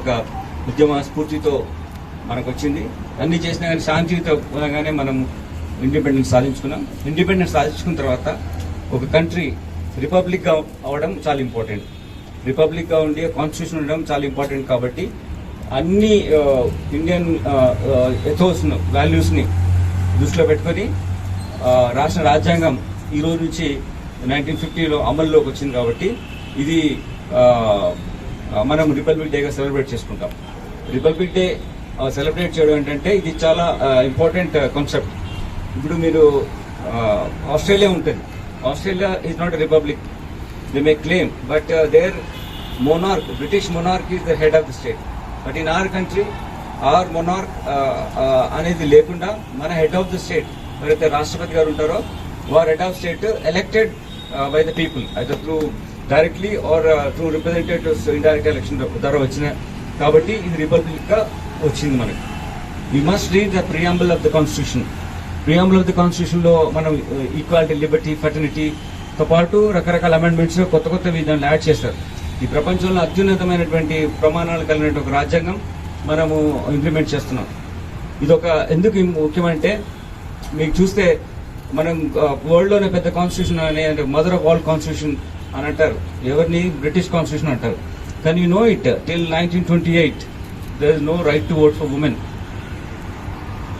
యొక్క ఉద్యమ స్ఫూర్తితో మనకు వచ్చింది. అన్ని చేసినా కానీ శాంతియుతంగానే మనం ఇండిపెండెన్స్ సాధించుకున్నాం. ఇండిపెండెన్స్ సాధించుకున్న తర్వాత ఒక కంట్రీ రిపబ్లిక్గా అవడం చాలా ఇంపార్టెంట్. రిపబ్లిక్గా ఉండి కాన్స్టిట్యూషన్ ఉండడం చాలా ఇంపార్టెంట్. కాబట్టి అన్ని ఇండియన్ ఎథోస్ను వాల్యూస్ని దృష్టిలో పెట్టుకొని రాష్ట్ర రాజ్యాంగం ఈ రోజు నుంచి 1950లో అమల్లోకి వచ్చింది. కాబట్టి ఇది మనం రిపబ్లిక్ డేగా సెలబ్రేట్ చేసుకుంటాం. రిపబ్లిక్ డే సెలబ్రేట్ చేయడం ఏంటంటే ఇది చాలా ఇంపార్టెంట్ కాన్సెప్ట్. ఇప్పుడు మీరు ఆస్ట్రేలియా ఉంటుంది. Australia is not a republic. They may claim but there monarch, British monarch is the head of the state. But in our country, our monarch అనేది లేకుండా మన హెడ్ ఆఫ్ ద స్టేట్ ఎవరైతే రాష్ట్రపతి గారు ఉంటారో వారు head of state elected by the people either through directly or through representatives indirect election ద్వారా వచ్చిన. కాబట్టి ఇది రిపబ్లిక్ గా వచ్చింది మనకి. We must read the preamble of the constitution. Preamble of the constitution లో మనం ఈక్వాలిటీ, లిబర్టీ, ఫెటర్నిటీతో పాటు రకరకాల అమెండ్మెంట్స్ కొత్త కొత్తవి దాన్ని యాడ్ చేస్తారు. ఈ ప్రపంచంలో అత్యున్నతమైనటువంటి ప్రమాణాలు కలిగిన ఒక రాజ్యాంగం మనము ఇంప్లిమెంట్ చేస్తున్నాం. ఇదొక ఎందుకు ముఖ్యమంటే మీకు చూస్తే మనం వరల్డ్లోనే పెద్ద కాన్స్టిట్యూషన్ అనే మదర్ ఆఫ్ ఆల్ కాన్స్టిట్యూషన్ అని అంటారు. ఎవరిని? బ్రిటిష్ కాన్స్టిట్యూషన్ అంటారు. Can you know it? Till 1928 there is no right to vote for women.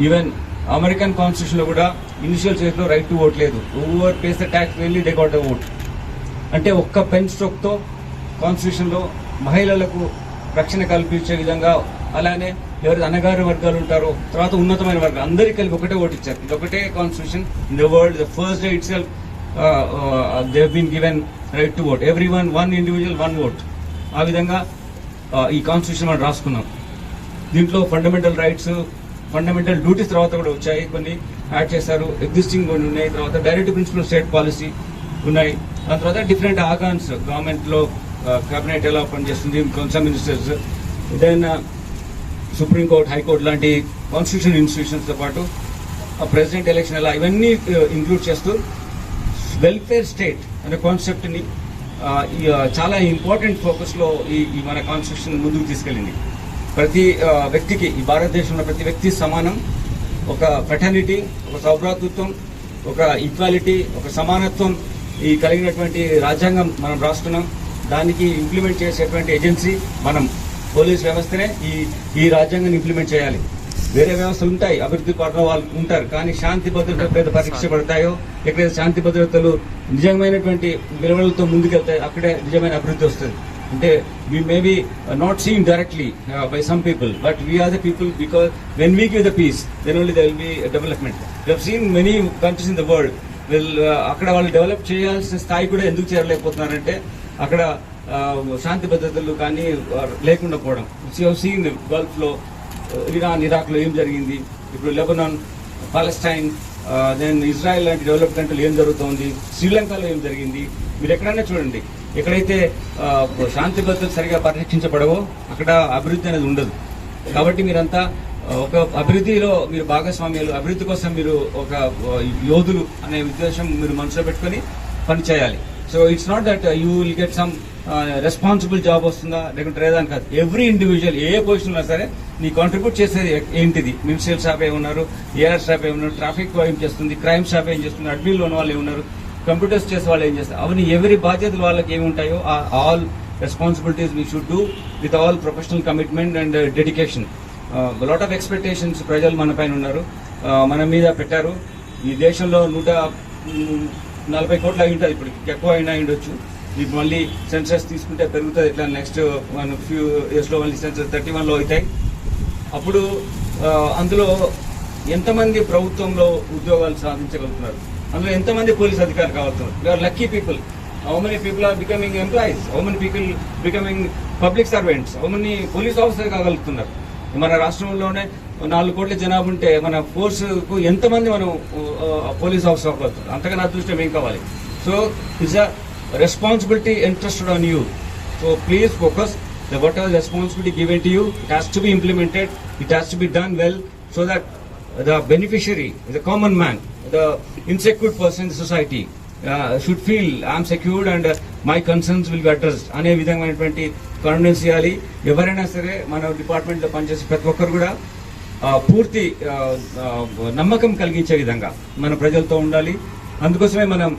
Even American constitution లో కూడా ఇనిషియల్ స్టేజ్ లో రైట్ టు ఓట్ లేదు. ఓవర్ పేస్ ద ట్యాక్స్ వెళ్ళి they got the vote. అంటే ఒక్క pen stroke తో constitution లో మహిళలకు రక్షణ కల్పించే విధంగా, అలానే ఎవరి అణగారిన వర్గాలు ఉంటారో తర్వాత ఉన్నతమైన వర్గాలు అందరికీ కలిపి ఒకటే ఓటు ఇచ్చారు. ఇది ఒకటే constitution in the world. The first day itself they have been given right to vote. Every one individual one vote. ఆ విధంగా ఈ కాన్స్టిట్యూషన్ మనం రాసుకున్నాం. దీంట్లో ఫండమెంటల్ రైట్స్, ఫండమెంటల్ డ్యూటీస్ తర్వాత కూడా వచ్చాయి, కొన్ని యాడ్ చేశారు. ఎగ్జిస్టింగ్ కొన్ని ఉన్నాయి. తర్వాత డైరెక్ట్ ప్రిన్సిపల్ స్టేట్ పాలసీ ఉన్నాయి. దాని తర్వాత డిఫరెంట్ ఆర్గాన్స్ గవర్నమెంట్ లో కేబినెట్ ఎలా పనిచేస్తుంది, council ministers, then supreme court, high court లాంటి కాన్స్టిట్యూషన్ ఇన్స్టిట్యూషన్స్ తో పాటు ప్రెసిడెంట్ ఎలక్షన్ ఎలా, ఇవన్నీ ఇంక్లూడ్ చేస్తూ వెల్ఫేర్ స్టేట్ అనే కాన్సెప్ట్ ని చాలా ఇంపార్టెంట్ ఫోకస్ లో ఈ మన కాన్స్టిట్యూషన్ ముందుకు తీసుకెళ్ళింది. ప్రతి వ్యక్తికి, ఈ భారతదేశంలో ప్రతి వ్యక్తి సమానం. ఒక ఫెటర్నిటీ, ఒక సౌభ్రాతృత్వం, ఒక ఈక్వాలిటీ, ఒక సమానత్వం ఈ కలిగినటువంటి రాజ్యాంగం మనం రాస్తున్నాం. దానికి ఇంప్లిమెంట్ చేసేటువంటి ఏజెన్సీ మనం. పోలీస్ వ్యవస్థనే ఈ రాజ్యాంగాన్ని ఇంప్లిమెంట్ చేయాలి. వేరే వ్యవస్థలు ఉంటాయి, అభివృద్ధి పట్ల వాళ్ళు ఉంటారు, కానీ శాంతి భద్రతలు ఎక్కడైతే పరీక్షపడతాయో, ఎక్కడైతే శాంతి భద్రతలు నిజమైనటువంటి విలువలతో ముందుకెళ్తాయి, అక్కడే నిజమైన అభివృద్ధి వస్తుంది. అంటే we may be not seen directly by some people, but we are the people, because when we give the peace, then only there will be a development. We have seen many countries in the world అక్కడ వాళ్ళు develop చేయాల్సిన స్థాయి కూడా ఎందుకు చేరలేకపోతున్నారంటే అక్కడ శాంతి భద్రతలు కానీ లేకుండా పోవడం. సీన్ గల్ఫ్ లో, ఇరాన్, ఇరాక్ లో ఏం జరిగింది, ఇప్పుడు లెబనాన్, పాలెస్టైన్, దెన్ ఇజ్రాయెల్ లాంటి డెవలప్ కంట్రీలు ఏం జరుగుతోంది, శ్రీలంకలో ఏం జరిగింది. మీరు ఎక్కడైనా చూడండి, ఎక్కడైతే శాంతి భద్రతలు సరిగా పరిరక్షించబడవో అక్కడ అభివృద్ధి అనేది ఉండదు. కాబట్టి మీరంతా ఒక అభివృద్ధిలో మీరు భాగస్వామ్యాలు, అభివృద్ధి కోసం మీరు ఒక యోధులు అనే ఉద్దేశం మీరు మనసులో పెట్టుకుని పనిచేయాలి. So it's not that you will get some responsible job వస్తుందా లేకుంటే లేదని కాదు. ఎవ్రీ ఇండివిజువల్ ఏ పొజిషన్ ఉన్నా సరే నీ కాంట్రిబ్యూట్ చేసేది ఏంటిది? మినిస్ట్రియల్ స్టాఫ్ ఏమున్నారు, ఏఆర్ స్టాఫ్ ఏమున్నారు, ట్రాఫిక్ ఏం చేస్తుంది, క్రైమ్ స్టాఫ్ ఏం చేస్తుంది, అడ్మిన్లో ఉన్న వాళ్ళు ఏమున్నారు, కంప్యూటర్స్ చేసే వాళ్ళు ఏం చేస్తారు, అవన్నీ ఎవరి బాధ్యతలు వాళ్ళకి ఏమి ఉంటాయో all responsibilities we should do with all professional commitment and dedication. Lot of expectations ప్రజలు మన పైన ఉన్నారు, మన మీద పెట్టారు. ఈ దేశంలో 140 కోట్లు అయి ఉంటుంది, ఇప్పుడు ఎక్కువ అయినా ఉండొచ్చు. ఇప్పుడు మళ్ళీ సెన్సస్ తీసుకుంటే పెరుగుతుంది. ఇట్లా నెక్స్ట్ ఫ్యూ ఇయర్స్ లో మళ్ళీ సెన్సస్ 31లో అవుతాయి. అప్పుడు అందులో ఎంతమంది ప్రభుత్వంలో ఉద్యోగాలు సాధించగలుగుతున్నారు, అందులో ఎంతమంది పోలీస్ అధికారులు కావాల్సిన they are lucky people. How many people are becoming employees, how many people becoming public servants, how many police officer కాగలుగుతున్నారు. మన రాష్ట్రంలోనే 4 కోట్ల జనాభా ఉంటే మన ఫోర్స్ కు ఎంతమంది మనం పోలీస్ ఆఫీసర్ అవ్వగలుగుతారు? అంతగా అదృష్టం ఏం కావాలి? So it's a responsibility entrusted on you. So please focus that whatever responsibility given to you, it has to be implemented, it has to be done well, so that the beneficiary, the common man, the insecure person in the society should feel I am secured and my concerns will be addressed అనే విధమైనటువంటి confidence ఇవ్వాలి. ఎవరైనా సరే మన డిపార్ట్మెంట్లో పనిచేసే ప్రతి ఒక్కరు కూడా పూర్తి నమ్మకం కలిగించే విధంగా మన ప్రజలతో ఉండాలి. అందుకోసమే మనం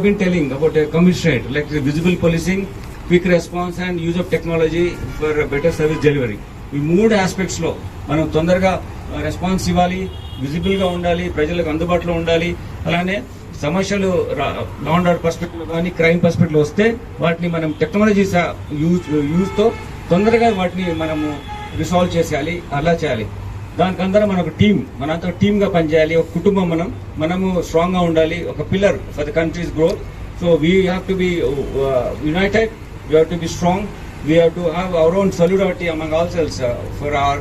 bin telling about commissionerate like visible policing, quick response and use of technology for better service delivery. ఈ 3 ఆస్పెక్ట్స్ లో మనం తొందరగా రెస్పాన్స్ ఇవ్వాలి, విజిబుల్ గా ఉండాలి, ప్రజలకు అందుబాటులో ఉండాలి. అలానే సమస్యలు లా అండ్ ఆర్డర్ పర్స్పెక్టివ్ కానీ క్రైమ్ పర్స్పెక్టివ్ వస్తే వాటిని మనం టెక్నాలజీ యూజ్ తో తొందరగా వాటిని మనము రిసాల్వ్ చేసేయాలి. అలా చేయాలి. దానికందరం మన ఒక టీం, మనంతా టీమ్ గా పనిచేయాలి. ఒక కుటుంబం మనము స్ట్రాంగ్ గా ఉండాలి. ఒక pillar for the countries growth. So we have to be United, we have to be strong, we have to have our own solidarity among ourselves for our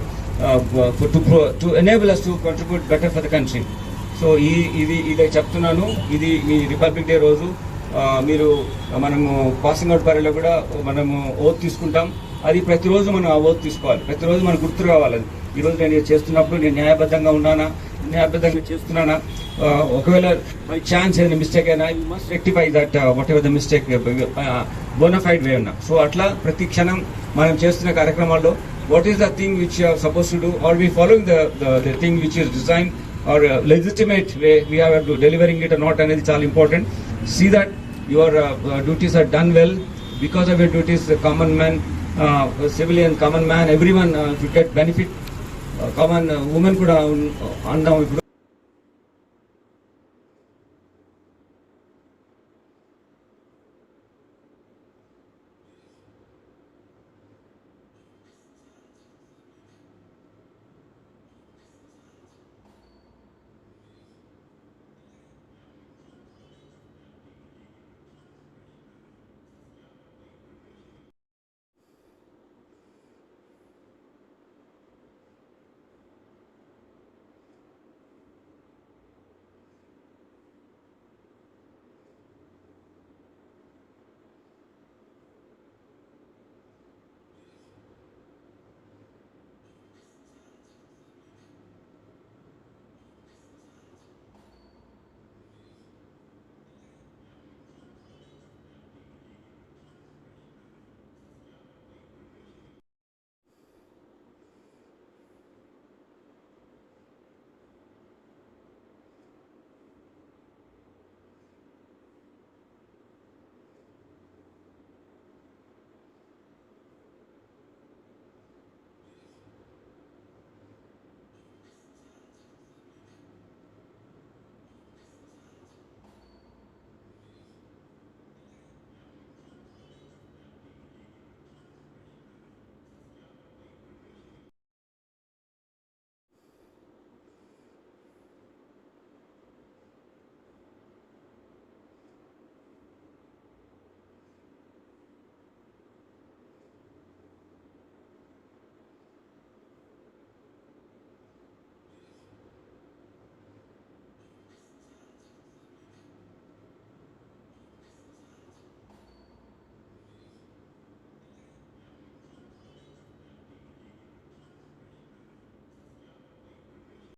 to enable us to contribute better for the country. So ఇది చెప్తున్నాను. ఇది me republic day రోజు మీరు మనము passing out పరేడ్లో కూడా మనము oath తీసుకుంటాం. అది ప్రతిరోజు మనం ఆ ఓత్ తీసుకోవాలి. ప్రతిరోజు మనకు గుర్తు రావాలి. ఈ రోజు నేను చేస్తున్నప్పుడు నేను న్యాయబద్ధంగా ఉన్నానా, న్యాయబద్ధంగా చేస్తున్నానా, ఒకవేళ బై ఛాన్స్ ఏదైనా మిస్టేక్ అయినా you must rectify that whatever the mistake bona fide way ఉన్నా. సో అట్లా ప్రతి క్షణం మనం చేస్తున్న కార్యక్రమాల్లో what is the thing which you are suppose to do, are we following the thing which is design or legitimate way we have to delivering it or not అనేది చాలా important. See that your duties are done well. Because of your duties common man, civilian, common man, everyone should get benefit. Common women కూడా అందాం ఇప్పుడు.